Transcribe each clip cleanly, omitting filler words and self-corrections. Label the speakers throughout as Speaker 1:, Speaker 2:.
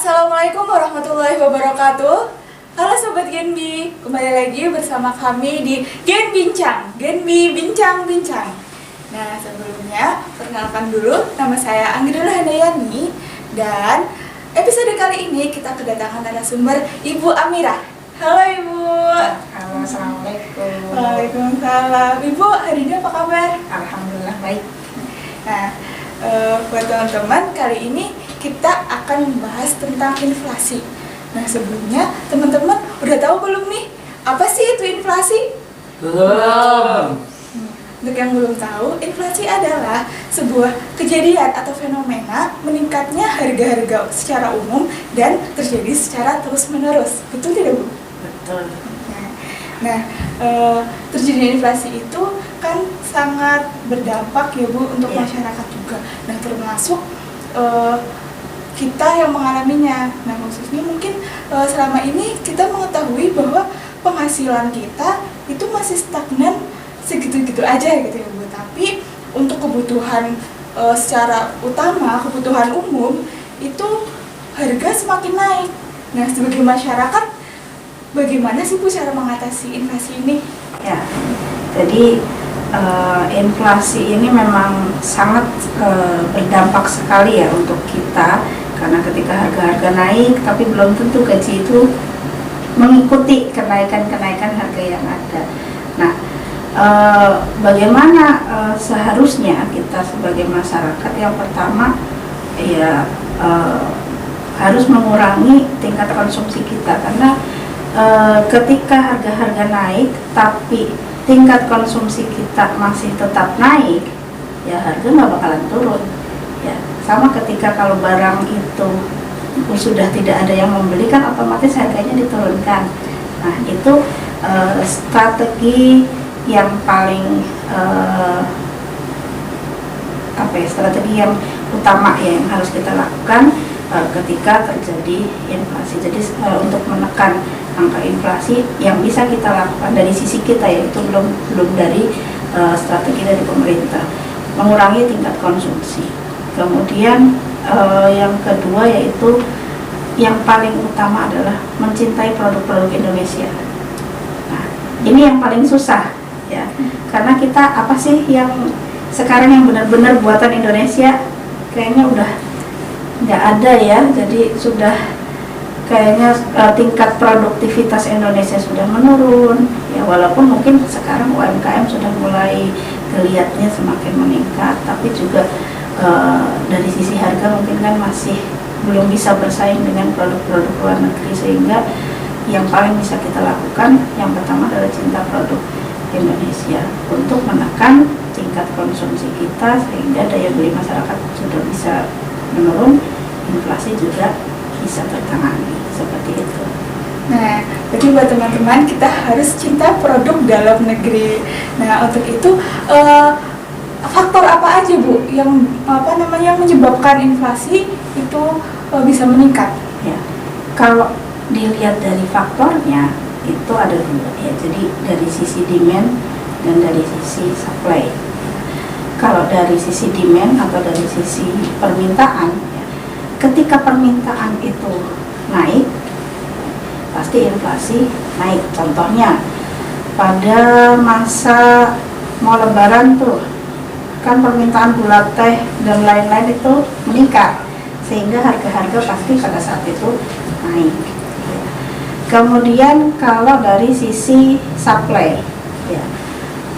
Speaker 1: Assalamualaikum warahmatullahi wabarakatuh. Halo Sobat Genbi, kembali lagi bersama kami di Gen Bincang, Genbi Bincang-Bincang. Nah, sebelumnya perkenalkan dulu, nama saya Anggirul Handayani. Dan episode kali ini kita kedatangan narasumber Ibu Amira. Halo Ibu.
Speaker 2: Halo, assalamualaikum.
Speaker 1: Waalaikumsalam. Ibu, hari ini apa kabar?
Speaker 2: Alhamdulillah baik.
Speaker 1: Nah, buat teman-teman, kali ini kita akan membahas tentang inflasi. Nah, sebelumnya teman-teman udah tahu belum nih apa sih itu inflasi?
Speaker 3: Belum.
Speaker 1: Untuk yang belum tahu, inflasi adalah sebuah kejadian atau fenomena meningkatnya harga-harga secara umum dan terjadi secara terus-menerus. Betul tidak, Bu?
Speaker 2: Betul.
Speaker 1: Nah, terjadinya inflasi itu kan sangat berdampak ya, Bu, untuk masyarakat juga. Nah, termasuk kita yang mengalaminya. Nah, khususnya mungkin selama ini kita mengetahui bahwa penghasilan kita itu masih stagnan segitu-gitu aja gitu ya, Bu. Tapi untuk kebutuhan secara utama, kebutuhan umum itu harga semakin naik. Nah, sebagai masyarakat bagaimana sih, Bu, cara mengatasi inflasi ini?
Speaker 2: Ya, jadi inflasi ini memang sangat berdampak sekali ya untuk kita, karena ketika harga-harga naik tapi belum tentu gaji itu mengikuti kenaikan-kenaikan harga yang ada. Nah, bagaimana seharusnya kita sebagai masyarakat? Yang pertama ya harus mengurangi tingkat konsumsi kita, karena ketika harga-harga naik tapi tingkat konsumsi kita masih tetap naik, ya harga nggak bakalan turun. Ya, sama ketika kalau barang itu sudah tidak ada yang membeli, kan otomatis harganya diturunkan. Nah, itu strategi yang paling strategi yang utama ya yang harus kita lakukan ketika terjadi inflasi. Jadi untuk menekan angka inflasi yang bisa kita lakukan dari sisi kita, yaitu belum dari strategi dari pemerintah, mengurangi tingkat konsumsi. Kemudian yang kedua yaitu yang paling utama adalah mencintai produk-produk Indonesia. Nah, ini yang paling susah ya, karena kita apa sih yang sekarang yang benar-benar buatan Indonesia kayaknya udah nggak ada ya. Jadi sudah kayaknya tingkat produktivitas Indonesia sudah menurun ya, walaupun mungkin sekarang UMKM sudah mulai kelihatannya semakin meningkat, tapi juga dari sisi harga mungkin kan masih belum bisa bersaing dengan produk-produk luar negeri. Sehingga yang paling bisa kita lakukan yang pertama adalah cinta produk Indonesia untuk menekan tingkat konsumsi kita, sehingga daya beli masyarakat sudah bisa menurun, inflasi juga bisa tertangani, seperti itu.
Speaker 1: Nah, jadi buat teman-teman kita harus cinta produk dalam negeri. Nah, untuk itu faktor apa aja, Bu, yang menyebabkan inflasi itu bisa meningkat?
Speaker 2: Ya, kalau dilihat dari faktornya itu ada dua ya. Jadi dari sisi demand dan dari sisi supply. Kalau dari sisi demand atau dari sisi permintaan ya, ketika permintaan itu naik, pasti inflasi naik. Contohnya pada masa mau lebaran tuh kan permintaan gula teh dan lain-lain itu meningkat, sehingga harga-harga pasti pada saat itu naik. Kemudian kalau dari sisi supply ya,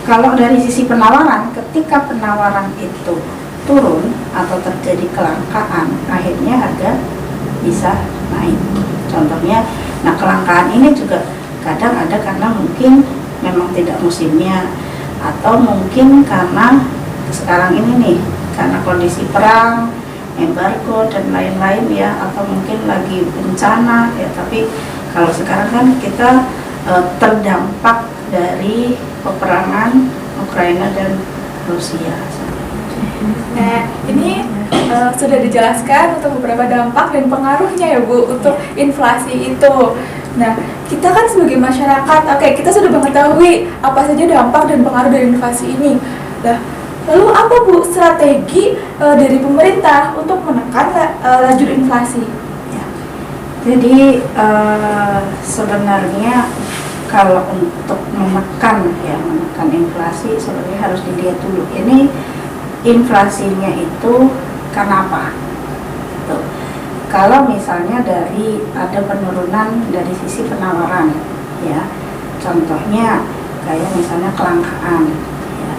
Speaker 2: kalau dari sisi penawaran, ketika penawaran itu turun atau terjadi kelangkaan, akhirnya harga bisa naik. Contohnya, nah kelangkaan ini juga kadang ada karena mungkin memang tidak musimnya, atau mungkin karena sekarang ini nih karena kondisi perang, embargo dan lain-lain ya, atau mungkin lagi bencana ya. Tapi kalau sekarang kan kita terdampak dari peperangan Ukraina dan Rusia.
Speaker 1: Nah, ini sudah dijelaskan untuk beberapa dampak dan pengaruhnya ya, Bu, untuk inflasi itu. Nah, kita kan sebagai masyarakat, kita sudah mengetahui apa saja dampak dan pengaruh dari inflasi ini. Nah, lalu apa, Bu, strategi dari pemerintah untuk menekan laju inflasi?
Speaker 2: Ya. Jadi sebenarnya kalau untuk menekan inflasi sebenarnya harus dilihat dulu ini inflasinya itu karena apa. Tuh. Kalau misalnya dari ada penurunan dari sisi penawaran, ya, contohnya kayak misalnya kelangkaan, ya,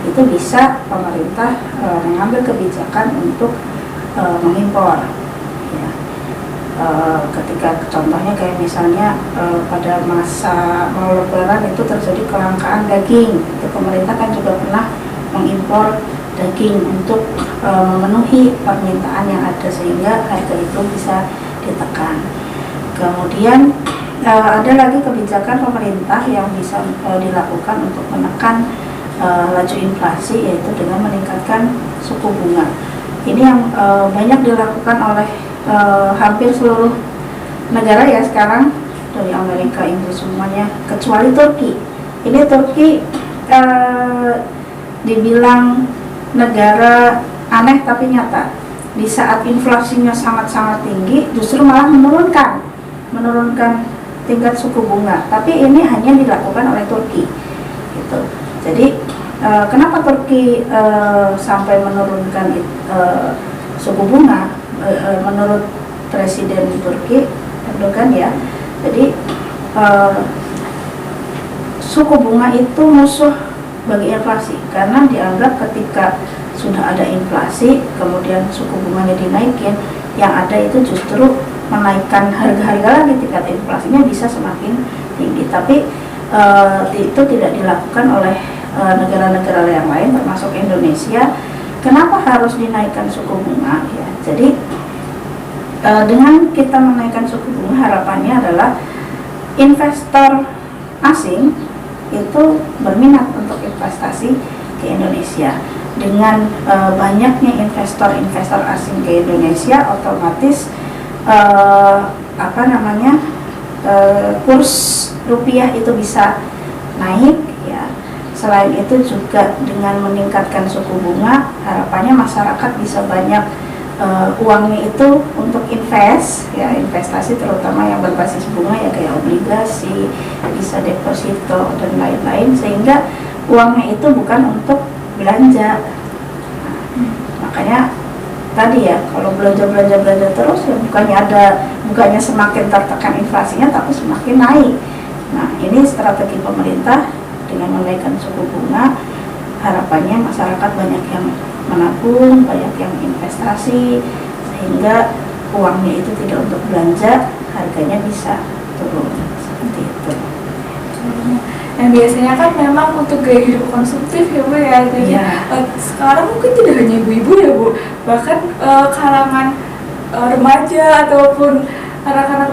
Speaker 2: itu bisa pemerintah mengambil kebijakan untuk mengimpor, ya. Ketika contohnya kayak misalnya pada masa mau lebaran itu terjadi kelangkaan daging, itu pemerintah kan juga pernah mengimpor daging untuk memenuhi permintaan yang ada sehingga harga itu bisa ditekan. Kemudian ada lagi kebijakan pemerintah yang bisa dilakukan untuk menekan laju inflasi, yaitu dengan meningkatkan suku bunga. Ini yang banyak dilakukan oleh hampir seluruh negara ya sekarang, dari Amerika, Inggris semuanya, kecuali Turki. Ini Turki dibilang negara aneh tapi nyata. Di saat inflasinya sangat-sangat tinggi, justru malah menurunkan tingkat suku bunga. Tapi ini hanya dilakukan oleh Turki, gitu. Jadi kenapa Turki sampai menurunkan suku bunga? Menurut Presiden Turki Erdogan, ya, jadi suku bunga itu musuh bagi inflasi karena dianggap ketika sudah ada inflasi kemudian suku bunganya dinaikin, yang ada itu justru menaikkan harga-harga lagi, tingkat inflasinya bisa semakin tinggi. Tapi itu tidak dilakukan oleh negara-negara yang lain termasuk Indonesia. Kenapa harus dinaikkan suku bunga? Ya, jadi dengan kita menaikkan suku bunga, harapannya adalah investor asing itu berminat untuk investasi ke Indonesia. Dengan banyaknya investor asing ke Indonesia, otomatis kurs rupiah itu bisa naik, ya. Selain itu juga dengan meningkatkan suku bunga, harapannya masyarakat bisa banyak uangnya itu untuk investasi terutama yang berbasis bunga, ya, kayak obligasi, bisa deposito dan lain-lain, sehingga uangnya itu bukan untuk belanja. Makanya tadi ya, kalau belanja terus ya bukannya semakin tertekan inflasinya tapi semakin naik. Nah, ini strategi pemerintah dengan menaikkan suku bunga, harapannya masyarakat banyak yang menabung, banyak yang investasi, sehingga uangnya itu tidak untuk belanja, harganya bisa turun, seperti itu.
Speaker 1: Dan biasanya kan memang untuk gaya hidup konsumtif ya Bu ya, jadi sekarang mungkin tidak hanya ibu-ibu ya Bu, bahkan kalangan remaja ataupun anak-anak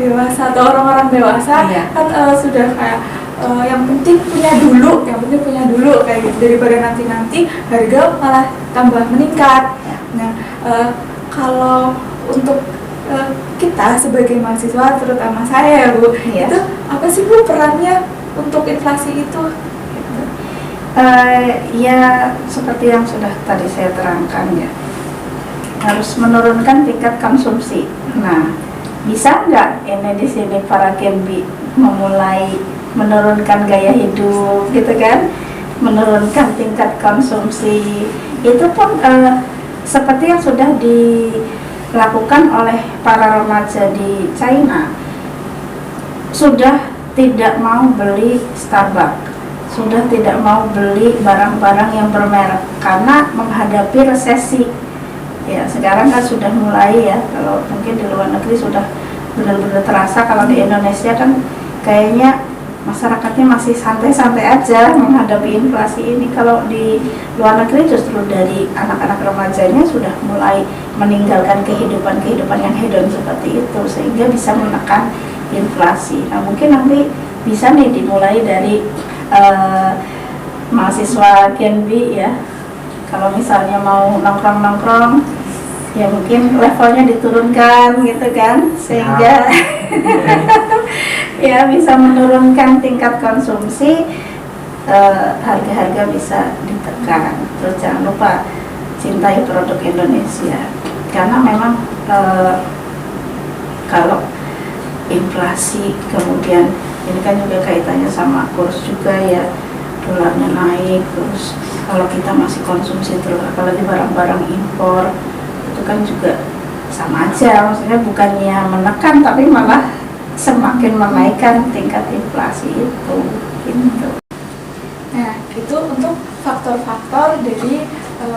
Speaker 1: dewasa atau orang-orang dewasa kan sudah kayak yang penting punya dulu kayak gitu, daripada nanti harga malah tambah meningkat. Nah, kalau untuk kita sebagai mahasiswa, terutama saya ya Bu, itu apa sih Bu perannya untuk inflasi itu?
Speaker 2: Ya seperti yang sudah tadi saya terangkan, ya, harus menurunkan tingkat konsumsi. Nah, bisa nggak ini di sini para Genbi memulai menurunkan gaya hidup, gitu kan, menurunkan tingkat konsumsi. Itu pun seperti yang sudah dilakukan oleh para remaja di China, sudah tidak mau beli Starbucks, sudah tidak mau beli barang-barang yang bermerek karena menghadapi resesi. Ya, sekarang kan sudah mulai, ya, kalau mungkin di luar negeri sudah benar-benar terasa, kalau di Indonesia kan kayaknya masyarakatnya masih santai-santai aja menghadapi inflasi ini. Kalau di luar negeri justru dari anak-anak remajanya sudah mulai meninggalkan kehidupan yang hedon seperti itu, sehingga bisa menekan inflasi. Nah, mungkin nanti bisa nih dimulai dari mahasiswa Genbi, ya. Kalau misalnya mau nongkrong, ya mungkin levelnya diturunkan gitu kan, sehingga ya bisa menurunkan tingkat konsumsi, harga-harga bisa ditekan. Terus jangan lupa cintai produk Indonesia, karena memang kalau inflasi, kemudian ini kan juga kaitannya sama kurs juga ya, dolarnya naik, terus kalau kita masih konsumsi terus, apalagi barang-barang impor, itu kan juga sama aja, maksudnya bukannya menekan tapi malah semakin menaikkan tingkat inflasi itu gitu.
Speaker 1: Nah, itu untuk faktor-faktor dari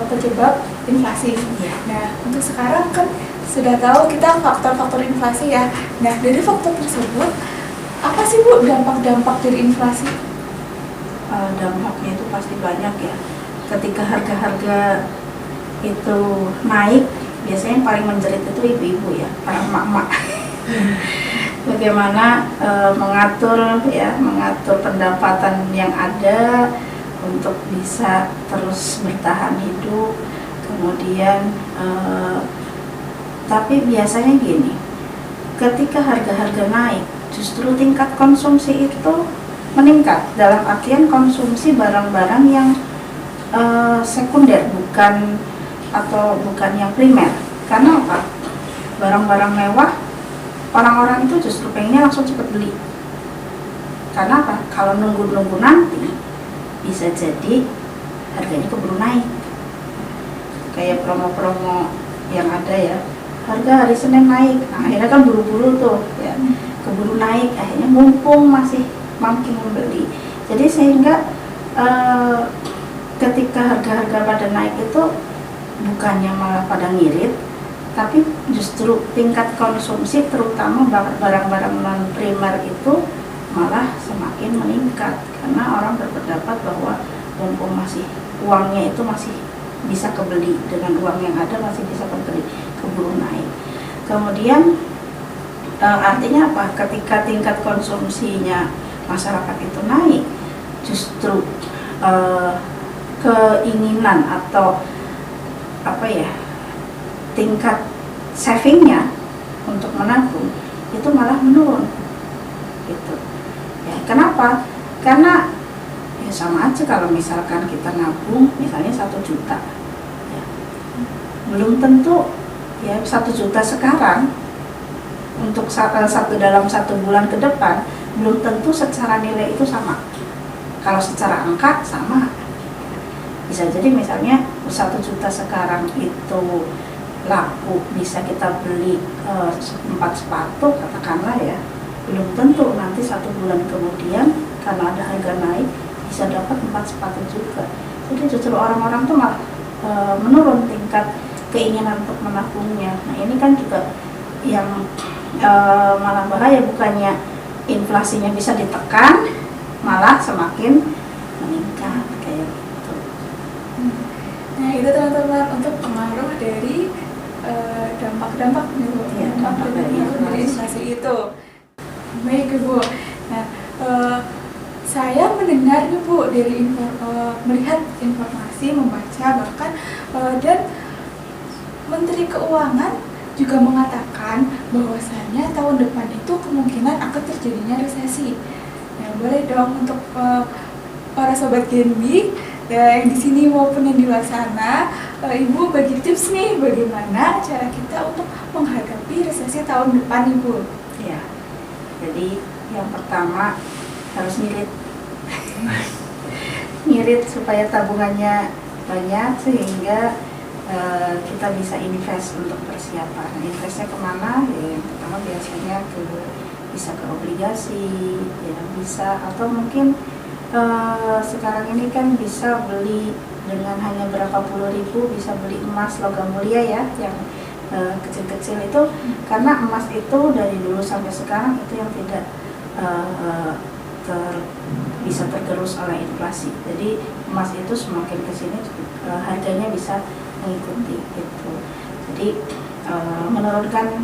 Speaker 1: penyebab inflasi.
Speaker 2: Ya.
Speaker 1: Nah, untuk sekarang kan sudah tahu kita faktor-faktor inflasi ya. Nah, dari faktor tersebut, apa sih Bu dampak-dampak dari inflasi?
Speaker 2: Dampaknya itu pasti banyak ya. Ketika harga-harga itu naik, biasanya yang paling menjerit itu ibu-ibu ya, para emak-emak. Bagaimana mengatur pendapatan yang ada untuk bisa terus bertahan hidup. Kemudian tapi biasanya gini, ketika harga-harga naik, justru tingkat konsumsi itu meningkat, dalam artian konsumsi barang-barang yang sekunder, bukan yang primer. Karena apa? Barang-barang mewah, orang-orang itu justru pengennya langsung cepat beli. Karena apa? Kalau nunggu-nunggu nanti, bisa jadi harganya keburu naik. Kayak promo-promo yang ada ya, harga hari Senin naik, nah, akhirnya kan buru-buru tuh ya, keburu naik, akhirnya mumpung masih mampu membeli. Jadi sehingga ketika harga-harga pada naik itu bukannya malah pada ngirit, tapi justru tingkat konsumsi terutama barang-barang non primer itu malah semakin meningkat, karena orang berpendapat bahwa mumpung masih uangnya itu masih bisa kebeli, dengan uang yang ada masih bisa kebeli, keburu naik. Kemudian artinya apa? Ketika tingkat konsumsinya masyarakat itu naik, justru keinginan atau tingkat savingnya untuk menabung itu malah menurun gitu ya. Kenapa? Karena ya sama aja kalau misalkan kita nabung misalnya 1 juta ya, belum tentu ya 1 juta sekarang untuk dalam 1 bulan ke depan belum tentu secara nilai itu sama. Kalau secara angka sama, bisa jadi misalnya 1 juta sekarang itu laku bisa kita beli 4 sepatu katakanlah ya, belum tentu nanti 1 bulan kemudian karena ada harga naik bisa dapat 4 sepatu juga. Jadi justru orang-orang tuh malah menurun tingkat keinginan untuk menabungnya. Nah ini kan juga yang malah bahaya, bukannya inflasinya bisa ditekan, malah semakin meningkat kayak gitu.
Speaker 1: Nah, itu teman-teman untuk pengaruh dari dampak-dampak
Speaker 2: Ya, dampak dari
Speaker 1: inflasi itu. Baik Bu. Nah, saya mendengar nih Bu dari melihat informasi, membaca bahkan dan Menteri Keuangan juga mengatakan bahwasannya tahun depan itu kemungkinan akan terjadinya resesi. Nah, boleh dong untuk para sobat Genbi yang di sini maupun yang di luar sana, Ibu bagi tips nih bagaimana cara kita untuk menghadapi resesi tahun depan, Ibu.
Speaker 2: Ya, jadi yang pertama harus ngirit supaya tabungannya banyak sehingga kita bisa invest untuk persiapan. Nah, investnya kemana? Ya, yang pertama biasanya bisa ke obligasi, ya bisa, atau mungkin sekarang ini kan bisa beli dengan hanya berapa puluh ribu bisa beli emas logam mulia ya, yang kecil-kecil itu, karena emas itu dari dulu sampai sekarang itu yang tidak bisa tergerus oleh inflasi. Jadi emas itu semakin kesini harganya bisa mengikuti itu. Jadi menurunkan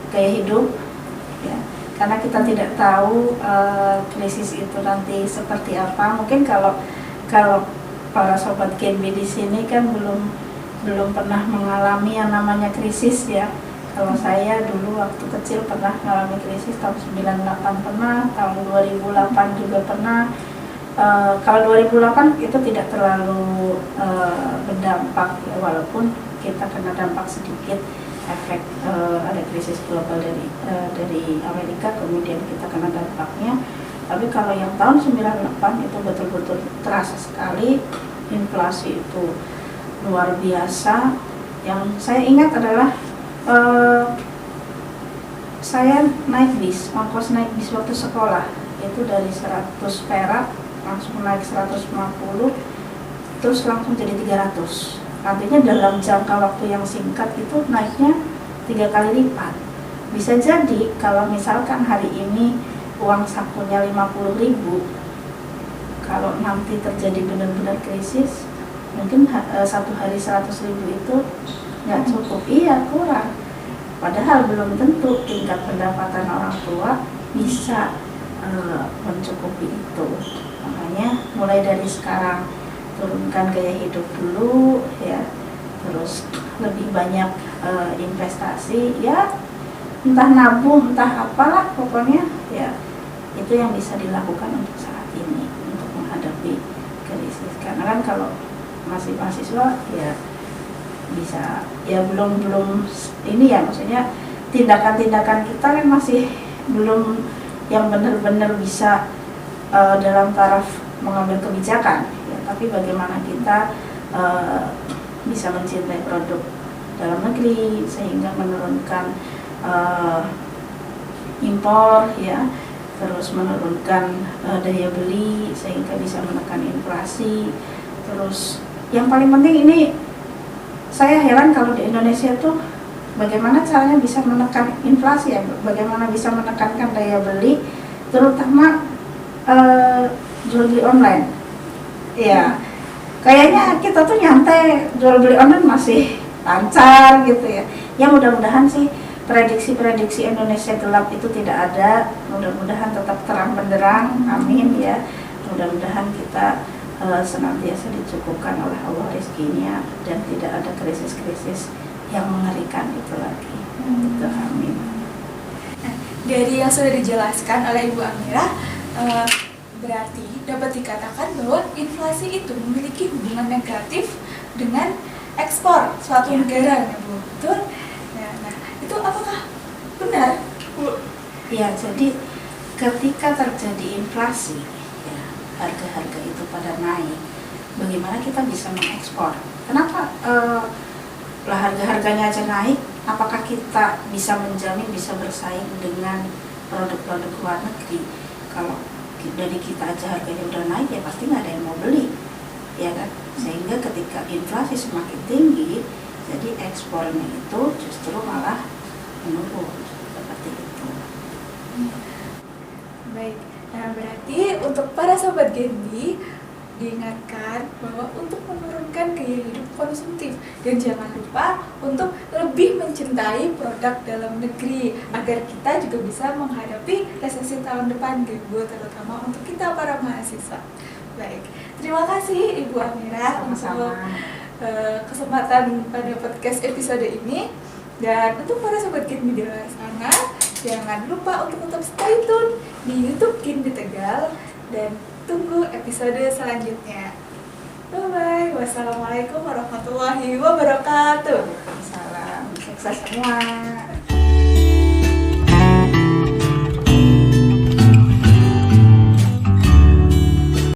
Speaker 2: gaya hidup ya, karena kita tidak tahu krisis itu nanti seperti apa. Mungkin kalau para sobat Genbi di sini kan belum pernah mengalami yang namanya krisis ya. Kalau saya dulu waktu kecil pernah mengalami krisis tahun 98 pernah, tahun 2008 juga pernah. Kalau 2008 itu tidak terlalu berdampak ya, walaupun kita kena dampak sedikit. efek ada krisis global dari Amerika, kemudian kita kena dampaknya. Tapi kalau yang tahun 98 itu betul-betul terasa sekali, inflasi itu luar biasa. Yang saya ingat adalah saya naik bis, ongkos naik bis waktu sekolah itu dari 100 perak langsung naik 150, terus langsung jadi 300. Artinya dalam jangka waktu yang singkat itu naiknya 3 kali lipat. Bisa jadi kalau misalkan hari ini uang sakunya 50.000, kalau nanti terjadi benar-benar krisis, mungkin satu hari 100.000 itu nggak cukup, iya kurang. Padahal belum tentu tingkat pendapatan orang tua bisa mencukupi itu. Makanya mulai dari sekarang turunkan gaya hidup dulu ya, terus lebih banyak investasi ya, entah nabung entah apalah, pokoknya ya itu yang bisa dilakukan untuk saat ini untuk menghadapi krisis. Karena kan kalau masih mahasiswa ya bisa ya belum ini ya, maksudnya tindakan-tindakan kita kan masih belum yang benar-benar bisa dalam taraf mengambil kebijakan ya, tapi bagaimana kita bisa mencintai produk dalam negeri sehingga menurunkan impor ya, terus menurunkan daya beli sehingga bisa menekan inflasi. Terus yang paling penting ini, saya heran kalau di Indonesia tuh bagaimana caranya bisa menekan inflasi ya, bagaimana bisa menekankan daya beli, terutama jual beli online. Ya, kayaknya kita tuh nyantai, jual beli online masih lancar gitu ya. Ya mudah-mudahan sih prediksi-prediksi Indonesia gelap itu tidak ada, mudah-mudahan tetap terang benderang, amin ya. Mudah-mudahan kita senantiasa dicukupkan oleh Allah rezekinya dan tidak ada krisis-krisis yang mengerikan itu lagi. Itu amin.
Speaker 1: Nah, dari yang sudah dijelaskan oleh Ibu Amira, berarti dapat dikatakan bahwa inflasi itu memiliki hubungan negatif dengan ekspor suatu negara, ya Bu. Betul? Nah, itu apakah benar, Bu?
Speaker 2: Ya, jadi ketika terjadi inflasi, ya, harga-harga itu pada naik, bagaimana kita bisa mengekspor? Kenapa lah harga-harganya aja naik? Apakah kita bisa menjamin bisa bersaing dengan produk-produk luar negeri? Kalau dari kita aja harganya udah naik, ya pasti nggak ada yang mau beli, ya kan? Sehingga ketika inflasi semakin tinggi, jadi ekspornya itu justru malah menurun seperti itu.
Speaker 1: Baik, nah berarti untuk para sobat Genbi diingatkan bahwa untuk menurunkan gaya hidup konsumtif dan jangan lupa untuk lebih mencintai produk dalam negeri agar kita juga bisa menghadapi resesi tahun depan, Bu, terutama untuk kita para mahasiswa. Baik, terima kasih Ibu Amira untuk kesempatan pada podcast episode ini. Dan untuk para sobat Genbi di luar sana, jangan lupa untuk tetap stay tune di YouTube Genbi Tegal dan tunggu episode selanjutnya. Bye-bye. Wassalamualaikum warahmatullahi wabarakatuh.
Speaker 2: Salam sukses semua.